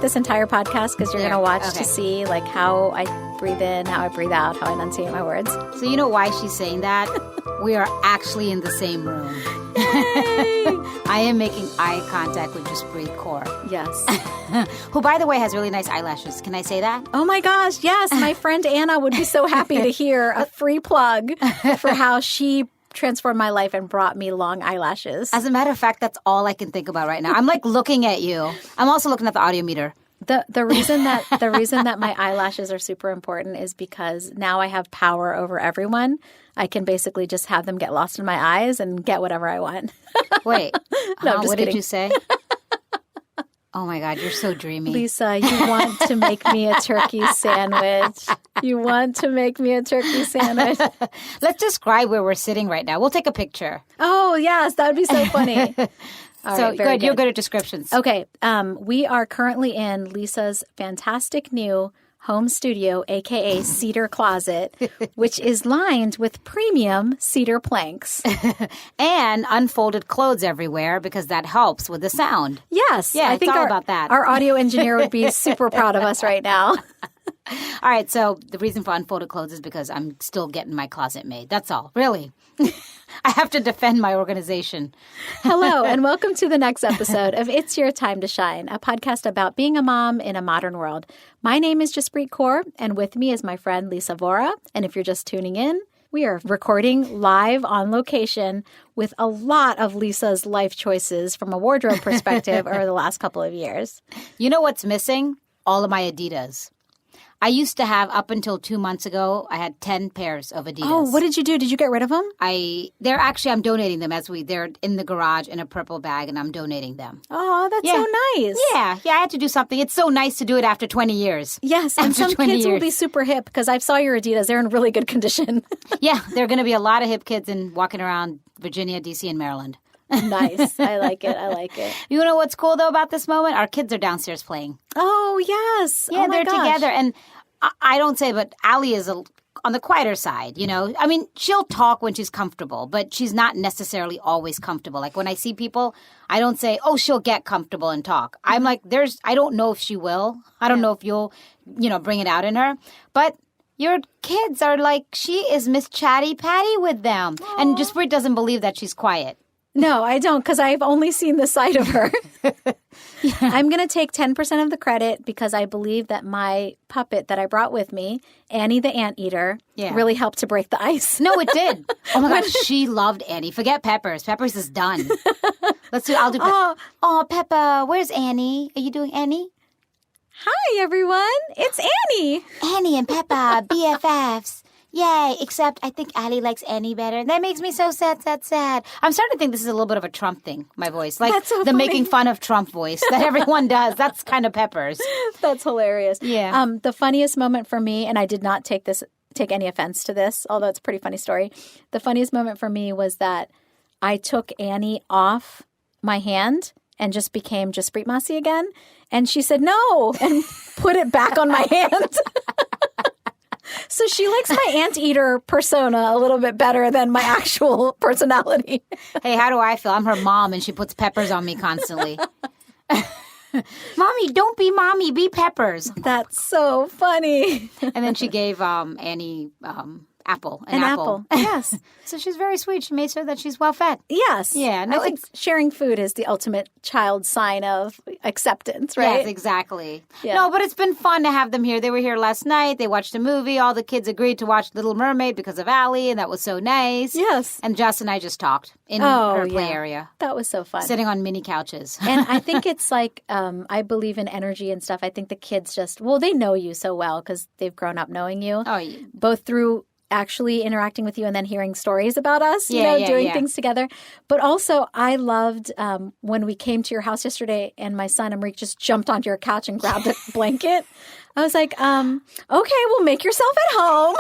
enunciate this entire podcast because you're going to watch to see like how I breathe in, how I breathe out, how I enunciate my words. So you know why she's saying that? We are actually in the same room. I am making eye contact with Juspreet Kaur. Yes. Who, by the way, has really nice eyelashes. Can I say that? Oh my gosh, yes. My friend Anna would be so happy to hear a free plug for how she transformed my life and brought me long eyelashes. As a matter of fact, that's all I can think about right now. I'm like looking at you. I'm also looking at the audio meter. The reason that my eyelashes are super important is because now I have power over everyone. I can basically just have them get lost in my eyes and get whatever I want. Wait, no, I'm just what kidding. Did you say? Oh my God, you're so dreamy. Lisa, you want to make me a turkey sandwich. You want to make me a turkey sandwich. Let's describe where we're sitting right now. We'll take a picture. Oh, yes, that would be so funny. All so right, very good. You're good at descriptions. Okay. We are currently in Lisa's fantastic new home studio, a.k.a. cedar closet, which is lined with premium cedar planks. And unfolded clothes everywhere because that helps with the sound. Yes. Yeah, I think it's all about that. Our audio engineer would be super proud of us right now. All right. So the reason for unfolded clothes is because I'm still getting my closet made. That's all. Really. I have to defend my organization. Hello, and welcome to the next episode of It's Your Time to Shine, a podcast about being a mom in a modern world. My name is Juspreet Kaur, and with me is my friend Lisa Vora. And if you're just tuning in, we are recording live on location with a lot of Lisa's life choices from a wardrobe perspective over the last couple of years. You know what's missing? All of my Adidas. I used to have, up until 2 months ago, I had 10 pairs of Adidas. Oh, what did you do? Did you get rid of them? I'm donating them they're in the garage in a purple bag, and I'm donating them. Oh, that's so nice. Yeah, I had to do something. It's so nice to do it after 20 years. Yes, and some kids will be super hip because I saw your Adidas. They're in really good condition. Yeah, there are going to be a lot of hip kids walking around Virginia, D.C., and Maryland. Nice. I like it. You know what's cool, though, about this moment? Our kids are downstairs playing. Oh, yes. Yeah, oh they're gosh. together. And I don't say, but Allie is on the quieter side, you know? I mean, she'll talk when she's comfortable, but she's not necessarily always comfortable. Like when I see people, I don't say, oh, she'll get comfortable and talk. I'm like, I don't know if she will. I don't know if you'll, bring it out in her. But your kids are like, she is Miss Chatty Patty with them. Aww. And Juspreet doesn't believe that she's quiet. No, I don't, because I've only seen the side of her. Yeah. I'm going to take 10% of the credit because I believe that my puppet that I brought with me, Annie the Anteater, really helped to break the ice. No, it did. Oh, my gosh, she loved Annie. Forget Peppers. Peppers is done. I'll do Oh, Peppa, where's Annie? Are you doing Annie? Hi, everyone. It's Annie. Annie and Peppa, BFFs. Yay, except I think Allie likes Annie better. That makes me so sad. I'm starting to think this is a little bit of a Trump thing, my voice. Like That's so the funny. making fun of Trump voice that everyone does. That's kind of Peppers. That's hilarious. Yeah. The funniest moment for me, and I did not take any offense to this, although it's a pretty funny story. The funniest moment for me was that I took Annie off my hand and just became Juspreet Masi again. And she said, no, and put it back on my hand. So she likes my anteater persona a little bit better than my actual personality. Hey, how do I feel? I'm her mom, and she puts Peppers on me constantly. Mommy, don't be Mommy, be Peppers. That's so funny. And then she gave Annie an apple. Yes. So she's very sweet. She made sure that she's well fed. Yes. Yeah. No, I think sharing food is the ultimate child sign of acceptance, right? Yes, exactly. Yeah. No, but it's been fun to have them here. They were here last night. They watched a movie. All the kids agreed to watch Little Mermaid because of Allie, and that was so nice. Yes. And Jess and I just talked in her play area. That was so fun. Sitting on mini couches. And I think it's like, I believe in energy and stuff. I think the kids they know you so well because they've grown up knowing you. Oh, yeah. Both through actually interacting with you and then hearing stories about us, doing things together. But also, I loved when we came to your house yesterday and my son, Amrik, just jumped onto your couch and grabbed a blanket. I was like, okay, well, make yourself at home,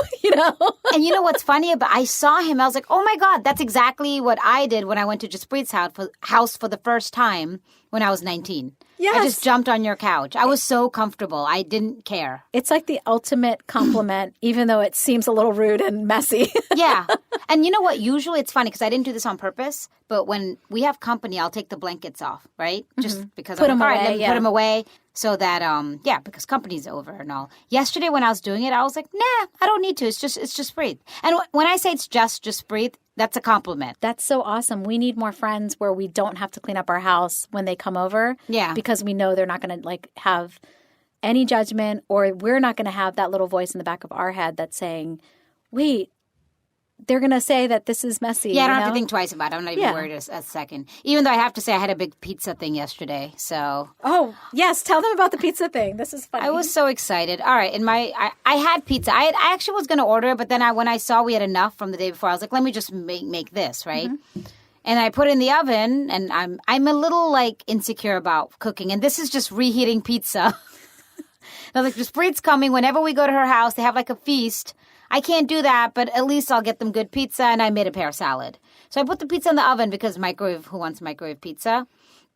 And you know what's funny? I saw him. I was like, oh, my God, that's exactly what I did when I went to Juspreet's house for the first time when I was 19. Yes. I just jumped on your couch. I was so comfortable. I didn't care. It's like the ultimate compliment, even though it seems a little rude and messy. Yeah. And you know what? Usually it's funny because I didn't do this on purpose, but when we have company, I'll take the blankets off, right? Just because Put I'm them like, all right, away, let me put them away so that, because company's over and all. Yesterday when I was doing it, I was like, nah, I don't need to. It's just breathe. And when I say it's just breathe, that's a compliment. That's so awesome. We need more friends where we don't have to clean up our house when they come over. Yeah. Because we know they're not going to like have any judgment, or we're not going to have that little voice in the back of our head that's saying, wait, they're going to say that this is messy. Yeah, I don't have to think twice about it. I'm not even worried a second. Even though I have to say I had a big pizza thing yesterday, so. Oh, yes. Tell them about the pizza thing. This is funny. I was so excited. All right, I had pizza. I actually was going to order it, but then when I saw we had enough from the day before, I was like, let me just make this, right? And I put it in the oven, and I'm a little, like, insecure about cooking. And this is just reheating pizza. I was like, Juspreet's coming. Whenever we go to her house, they have, like, a feast. I can't do that, but at least I'll get them good pizza, and I made a pear salad. So I put the pizza in the oven because who wants microwave pizza?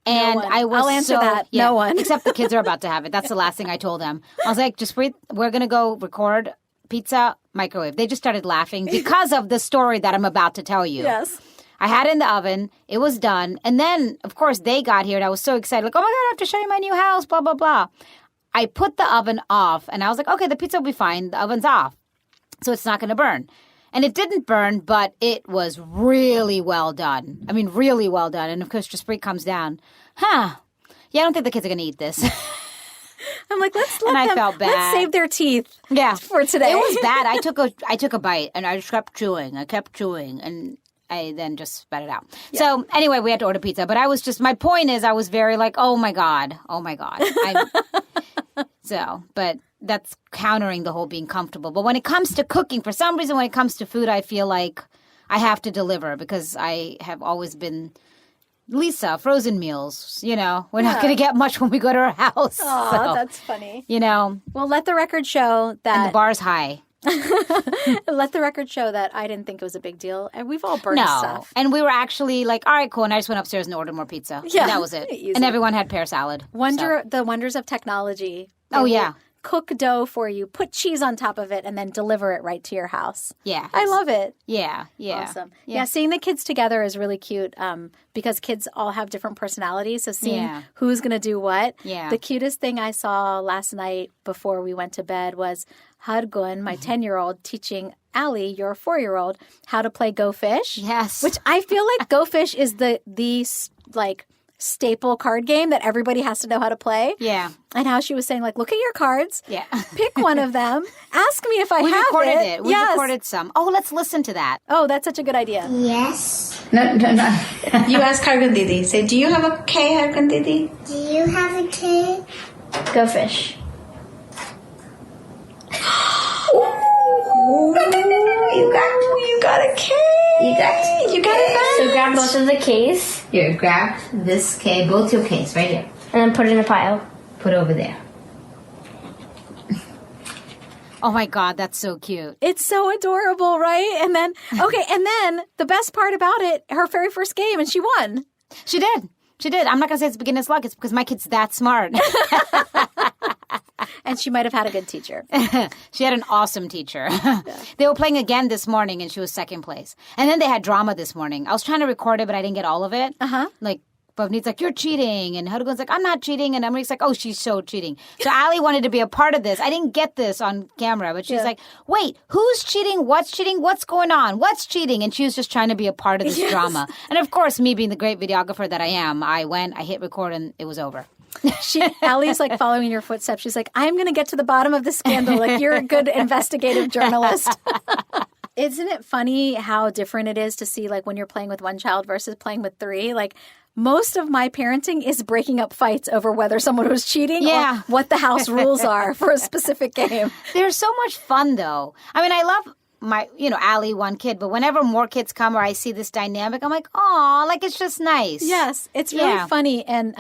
And I'll answer that. Yeah, no one. Except the kids are about to have it. That's the last thing I told them. I was like, Juspreet, we're going to go record pizza, microwave. They just started laughing because of the story that I'm about to tell you. Yes. I had it in the oven. It was done. And then, of course, they got here, and I was so excited. Like, oh, my God, I have to show you my new house, blah, blah, blah. I put the oven off, and I was like, okay, the pizza will be fine. The oven's off. So it's not going to burn. And it didn't burn, but it was really well done. I mean, really well done. And of course, Juspreet comes down. Yeah, I don't think the kids are going to eat this. I'm like, let's Let's save their teeth for today. It was bad. I took a bite, and I just kept chewing. And I then just spat it out. Yeah. So anyway, we had to order pizza. But my point is I was very like, oh, my God. But that's countering the whole being comfortable. But when it comes to cooking, for some reason, when it comes to food, I feel like I have to deliver because I have always been Lisa, frozen meals. We're not going to get much when we go to her house. Oh, so, that's funny. Well, let the record show that. And the bar's high. Let the record show that I didn't think it was a big deal. And we've all burned stuff. And we were actually like, all right, cool. And I just went upstairs and ordered more pizza. Yeah. And that was it. Easy. And everyone had pear salad. The wonders of technology. Oh, yeah. Cook dough for you, put cheese on top of it, and then deliver it right to your house. Yeah. I love it. Yeah. Awesome. Yeah, seeing the kids together is really cute because kids all have different personalities. So seeing who's going to do what. Yeah. The cutest thing I saw last night before we went to bed was Hargun, my 10-year-old, teaching Allie, your 4-year-old, how to play Go Fish. Yes. Which I feel like Go Fish is the staple card game that everybody has to know how to play. Yeah. And how she was saying, like, look at your cards. Yeah. Pick one of them. Ask me if I have it. We recorded it. We recorded some. Oh, let's listen to that. Oh, that's such a good idea. Yes. No. You ask Hargun Didi. Say, do you have a K, Hargun Didi? Do you have a K? Go fish. Ooh, you got a K. You got it back. So grab both of the K's. Here, grab this K, both your K's, right here. And then put it in a pile. Put it over there. Oh my God, that's so cute. It's so adorable, right? And then the best part about it, her very first game, and she won. She did. I'm not going to say it's beginner's luck. It's because my kid's that smart. And she might have had a good teacher. She had an awesome teacher. They were playing again this morning, and she was second place. And then they had drama this morning. I was trying to record it, but I didn't get all of it. Like, Bhavneet's like, you're cheating. And Hargun's like, I'm not cheating. And Amrik's like, oh, she's so cheating. So Allie wanted to be a part of this. I didn't get this on camera, but she's like, wait, who's cheating? What's going on? What's cheating? And she was just trying to be a part of this drama. And of course, me being the great videographer that I am, I hit record, and it was over. Allie's like following in your footsteps. She's like, I'm going to get to the bottom of this scandal. Like, you're a good investigative journalist. Isn't it funny how different it is to see, like, when you're playing with one child versus playing with 3? Like, most of my parenting is breaking up fights over whether someone was cheating or what the house rules are for a specific game. They're so much fun, though. I mean, I love my, Allie, one kid, but whenever more kids come or I see this dynamic, I'm like, aw, like, it's just nice. Yes, it's really funny. And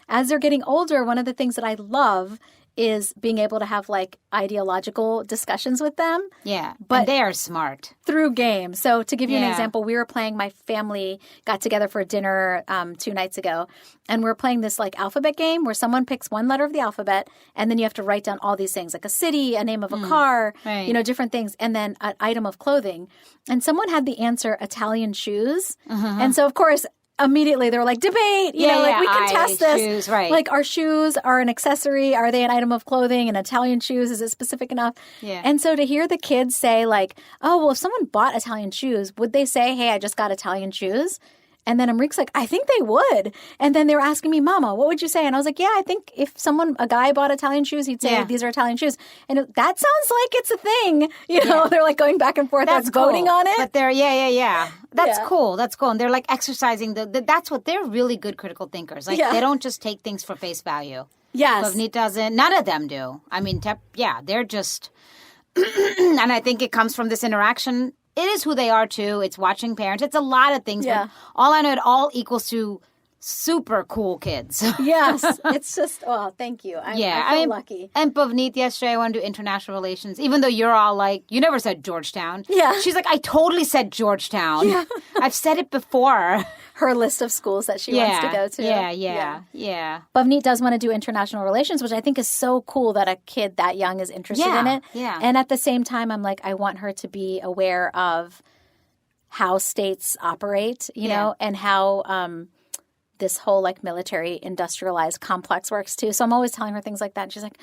as they're getting older, one of the things that I love is being able to have like ideological discussions with them. Yeah. But and they are smart. through games. So to give you an Yeah. example, we were playing, my family got together for dinner 2 nights ago, and we were playing this like alphabet game where someone picks one letter of the alphabet, and then you have to write down all these things, like a city, a name of a car, right. you know, different things, and then an item of clothing. And someone had the answer Italian shoes. And so, of course, immediately they were like, debate, you know, like we can test this. Shoes, right. Like, our shoes are an accessory. Are they an item of clothing? And Italian shoes, is it specific enough? Yeah. And so to hear the kids say like, oh, well, if someone bought Italian shoes, would they say, hey, I just got Italian shoes? And then Amrik's like, I think they would. And then they were asking me, Mama, what would you say? And I was like, yeah, I think if a guy bought Italian shoes, he'd say, these are Italian shoes. And that sounds like it's a thing. You know, they're like going back and forth. That's voting cool. on it. But they're, yeah. That's Yeah. cool. That's cool. And they're like exercising. That's what they're really good critical thinkers. Like they don't just take things for face value. Yes. Pavneet doesn't. None of them do. I mean, they're just, and I think it comes from this interaction. It is who they are too. It's watching parents. It's a lot of things. Yeah. But all I know, it all equals to super cool kids. Yes. It's just, oh, thank you. I feel lucky. And Pavneet yesterday, I want to do international relations, even though you're all like, you never said Georgetown. Yeah. She's like, I totally said Georgetown. Yeah. I've said it before. Her list of schools that she wants to go to. Yeah. Pavneet does want to do international relations, which I think is so cool that a kid that young is interested in it. Yeah. And at the same time, I'm like, I want her to be aware of how states operate, you know, and how this whole like military industrialized complex works too. So I'm always telling her things like that. And she's like,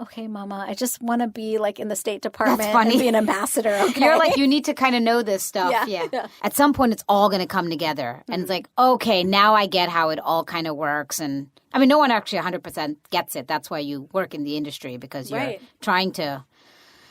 okay, Mama, I just want to be like in the State Department and be an ambassador. Okay? You're like, you need to kind of know this stuff. Yeah. At some point, it's all going to come together. And it's like, okay, now I get how it all kind of works. And I mean, no one actually 100% gets it. That's why you work in the industry, because you're trying to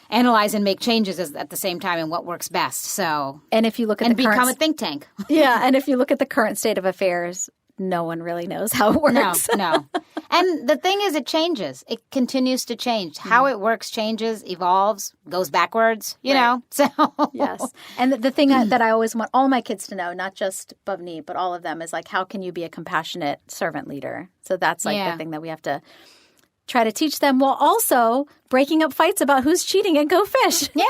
analyze and make changes at the same time and what works best. So, and if you look at the become current, a think tank. Yeah, and if you look at the current state of affairs, no one really knows how it works. No. And the thing is, it changes. It continues to change. How it works changes, evolves, goes backwards, you know? So Yes. And the thing that I always want all my kids to know, not just Pavneet, but all of them, is like, how can you be a compassionate servant leader? So that's like the thing that we have to try to teach them, while also breaking up fights about who's cheating at Go Fish. Yeah.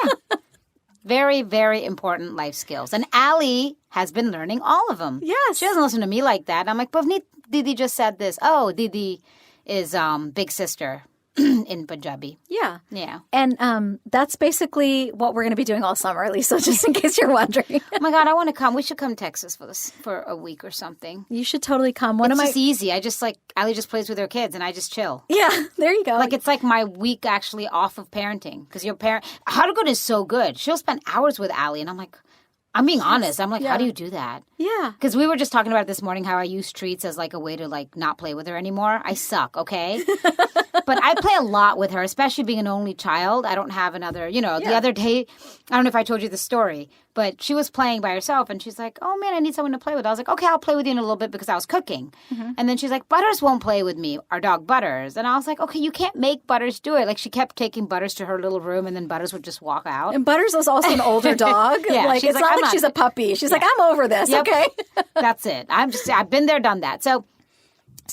Very, very important life skills. And Allie has been learning all of them. Yes. She doesn't listen to me like that. I'm like, Pavneet, Didi just said this. Oh, Didi is big sister in Punjabi. Yeah. Yeah. And that's basically what we're going to be doing all summer, Lisa, just in case you're wondering. Oh my God, I want to come. We should come to Texas for a week or something. You should totally come. It's just easy. I just like, Allie just plays with her kids and I just chill. Yeah, there you go. Like, it's like my week actually off of parenting, because How to Good is so good. She'll spend hours with Allie and I'm like, I'm being honest. I'm like, how do you do that? Yeah. Because we were just talking about it this morning, how I use treats as like a way to like not play with her anymore. I suck, okay? But I play a lot with her, especially being an only child. I don't have another, the other day, I don't know if I told you the story, but she was playing by herself and she's like, oh man, I need someone to play with. I was like, okay, I'll play with you in a little bit, because I was cooking. And then she's like, Butters won't play with me, our dog Butters. And I was like, okay, you can't make Butters do it. Like, she kept taking Butters to her little room and then Butters would just walk out. And Butters was also an older dog. Yeah, like, she's it's like, not I'm like she's a puppy. She's like, I'm over this, Yep. okay? That's it. I've been there, done that. So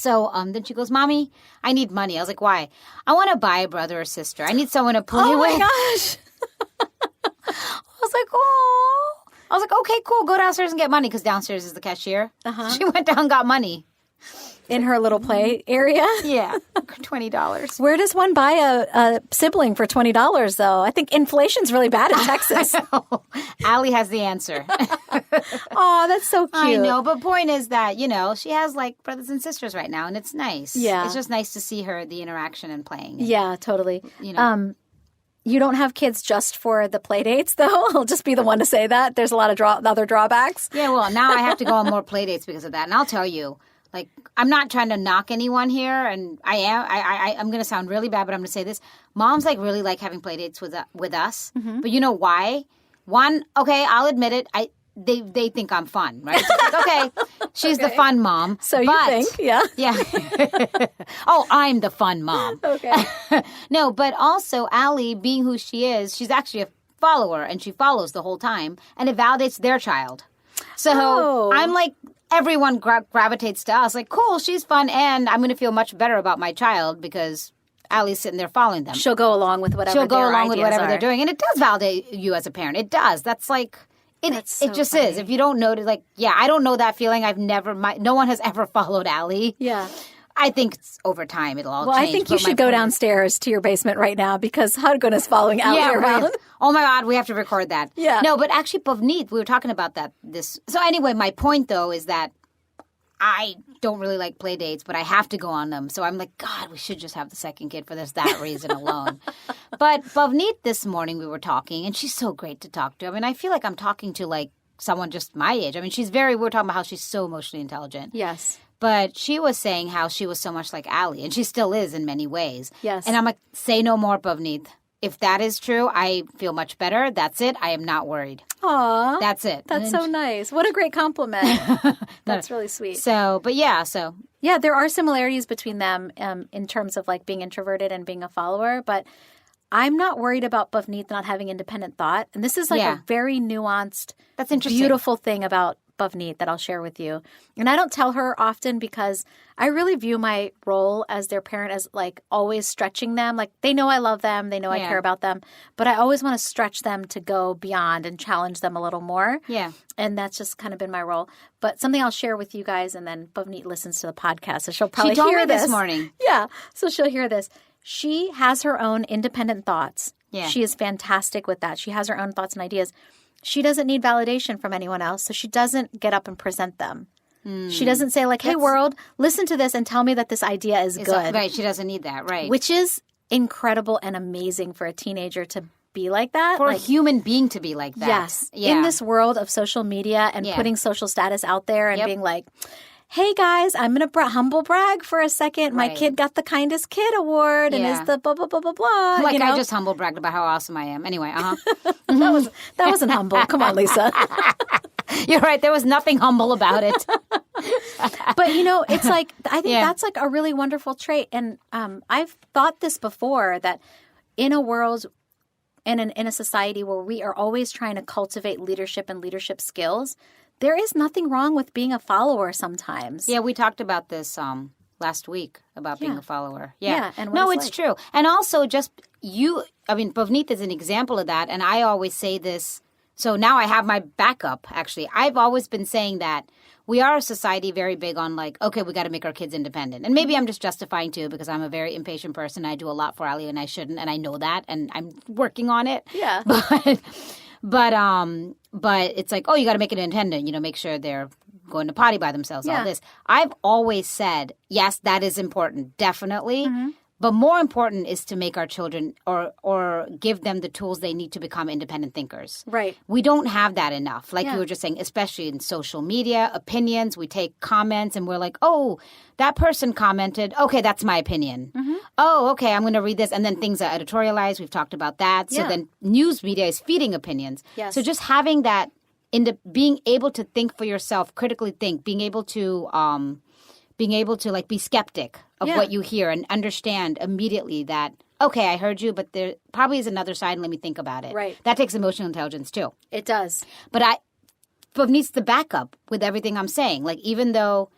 then she goes, Mommy, I need money. I was like, why? I want to buy a brother or sister. I need someone to play with. Oh my gosh. I was like, oh. I was like, okay, cool. Go downstairs and get money, because downstairs is the cashier. She went down and got money. In her little play area? Yeah, $20. Where does one buy a sibling for $20, though? I think inflation's really bad in Texas. Allie has the answer. Oh, that's so cute. I know, but point is that, she has like brothers and sisters right now, and it's nice. Yeah. It's just nice to see her, the interaction and playing. Yeah, totally. You don't have kids just for the play dates, though? I'll just be the one to say that. There's a lot of other drawbacks. Yeah, well, now I have to go on more play dates because of that. And I'll tell you, like, I'm not trying to knock anyone here, and I'm going to sound really bad, but I'm going to say this. Moms, like, really like having play dates with us. But you know why? One, okay, I'll admit it. They think I'm fun, right? So it's like, okay, she's the fun mom. So you think, yeah. Yeah. Oh, I'm the fun mom. Okay. No, but also Allie, being who she is, she's actually a follower, and she follows the whole time, and it validates their child. So I'm like, everyone gravitates to us. Like, cool, she's fun, and I'm going to feel much better about my child because Allie's sitting there following them. She'll go along with whatever they're doing. And it does validate you as a parent. It does. That's like, it just funny. is. If you don't know, like, I don't know that feeling. No one has ever followed Allie. Yeah. I think over time it'll all change. Well, I think you should go downstairs to your basement right now because Hargun is following Allie around. Right. Oh my God, we have to record that. Yeah. No, but actually, Pavneet, we were talking about that. So anyway, my point though is that I don't really like play dates, but I have to go on them. So I'm like, God, we should just have the second kid for that reason alone. But Pavneet, this morning we were talking, and she's so great to talk to. I mean, I feel like I'm talking to like someone just my age. I mean, we were talking about how she's so emotionally intelligent. Yes. But she was saying how she was so much like Allie, and she still is in many ways. Yes. And I'm like, say no more, Pavneet. If that is true, I feel much better. That's it. I am not worried. Aw. That's it. That's so nice. What a great compliment. That's really sweet. So, but yeah, Yeah, there are similarities between them in terms of like being introverted and being a follower, but I'm not worried about Pavneet not having independent thought. And this is like a very nuanced, that's interesting, beautiful thing about Pavneet that I'll share with you. And I don't tell her often because I really view my role as their parent as like always stretching them. Like they know I love them. They know I care about them. But I always want to stretch them to go beyond and challenge them a little more. Yeah. And that's just kind of been my role. But something I'll share with you guys, and then Pavneet listens to the podcast, so she'll probably hear this. She told me this morning. Yeah. So she'll hear this. She has her own independent thoughts. Yeah. She is fantastic with that. She has her own thoughts and ideas. She doesn't need validation from anyone else, so she doesn't get up and present them. She doesn't say like, hey, world, listen to this and tell me that this idea is good. Right, she doesn't need that, right. Which is incredible and amazing for a teenager to be like that. For a human being to be like that. Yes. Yeah. In this world of social media and putting social status out there and being like, hey guys, I'm going to humble brag for a second. My kid got the kindest kid award and is the blah, blah, blah, blah, blah. Like I just humble bragged about how awesome I am. Anyway, That wasn't humble. Come on, Lisa. You're right. There was nothing humble about it. But, it's like, I think that's like a really wonderful trait. And I've thought this before, that in a world and in a society where we are always trying to cultivate leadership and leadership skills, there is nothing wrong with being a follower sometimes. Yeah, we talked about this last week about being a follower. Yeah. And no, it's true. And also Pavneet is an example of that. And I always say this. So now I have my backup, actually. I've always been saying that we are a society very big on like, okay, we got to make our kids independent. And maybe I'm just justifying too because I'm a very impatient person. I do a lot for Allie and I shouldn't. And I know that. And I'm working on it. Yeah. But it's like, oh, you got to make it independent. Make sure they're going to potty by themselves, all this. I've always said, yes, that is important, definitely. Mm-hmm. But more important is to make our children or give them the tools they need to become independent thinkers. Right. We don't have that enough. Like you were just saying, especially in social media, opinions, we take comments and we're like, oh, that person commented. Okay, that's my opinion. Mm-hmm. Oh, okay, I'm going to read this. And then things are editorialized. We've talked about that. So then news media is feeding opinions. Yes. So just having that, being able to think for yourself, critically think, being able to like be skeptic of what you hear and understand immediately that, okay, I heard you, but there probably is another side and let me think about it. Right. That takes emotional intelligence too. It does. But needs the backup with everything I'm saying. Like even though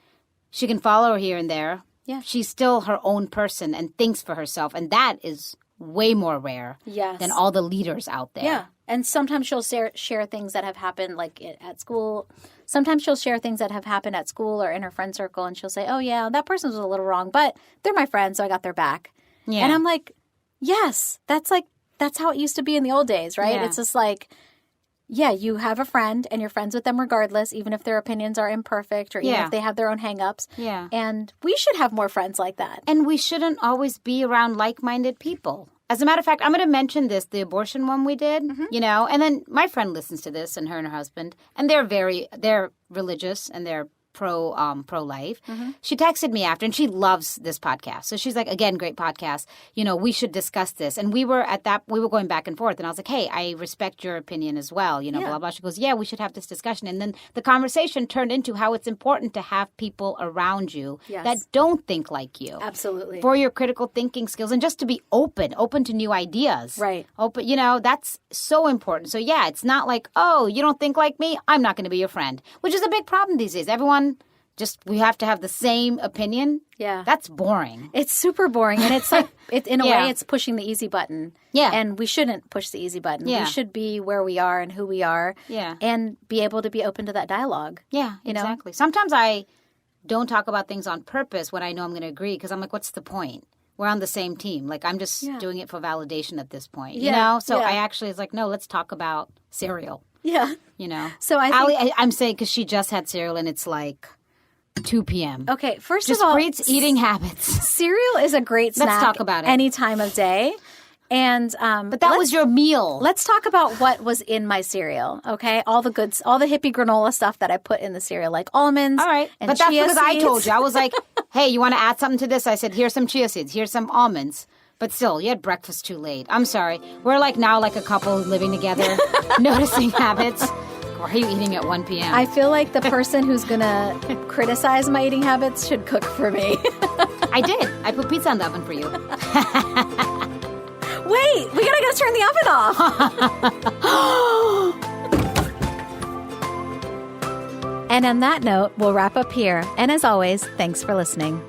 she can follow her here and there, she's still her own person and thinks for herself. And that is way more rare than all the leaders out there. Yeah. And sometimes she'll share things that have happened like at school. Sometimes she'll share things that have happened at school or in her friend circle. And she'll say, oh, yeah, that person was a little wrong, but they're my friends, so I got their back. Yeah. And I'm like, yes, that's how it used to be in the old days, right? Yeah. It's just like, yeah, you have a friend and you're friends with them regardless, even if their opinions are imperfect or even if they have their own hang-ups. Yeah. And we should have more friends like that. And we shouldn't always be around like-minded people. As a matter of fact, I'm going to mention the abortion one we did, and then my friend listens to this and her and her husband, and they're religious and they're pro-life. Mm-hmm. She texted me after, and she loves this podcast. So she's like, again, great podcast. We should discuss this. And we were going back and forth, and I was like, hey, I respect your opinion as well. Blah, blah. She goes, yeah, we should have this discussion. And then the conversation turned into how it's important to have people around you that don't think like you. Absolutely. For your critical thinking skills and just to be open to new ideas. Right. Open, that's so important. So yeah, it's not like, oh, you don't think like me? I'm not going to be your friend, which is a big problem these days. Everyone we have to have the same opinion. Yeah. That's boring. It's super boring. And it's like, in a Yeah. way, it's pushing the easy button. Yeah. And we shouldn't push the easy button. Yeah. We should be where we are and who we are. Yeah. And be able to be open to that dialogue. Yeah, You know? exactly. Sometimes I don't talk about things on purpose when I know I'm going to agree because I'm like, what's the point? We're on the same team. Like, I'm just doing it for validation at this point, you Yeah, know? So yeah. I actually was like, no, let's talk about cereal, Yeah. you know? So I Allie, think... I'm saying because she just had cereal and it's like 2 p.m. Okay, first of all... Jaspreet's eating habits. Cereal is a great snack. Let's talk about it. Any time of day. And But that was your meal. let's talk about what was in my cereal. Okay, all the goods, all the hippie granola stuff that I put in the cereal, like almonds. All right. and But that's chia because I seeds. told you. I was like, hey, you want to add something to this? I said, here's some chia seeds. Here's some almonds. But still, you had breakfast too late. I'm sorry. We're like now like a couple living together, noticing habits. Why are you eating at 1 p.m.? I feel like the person who's gonna criticize my eating habits should cook for me. I did. I put pizza in the oven for you. Wait, we gotta go turn the oven off. And on that note, we'll wrap up here. And as always, thanks for listening.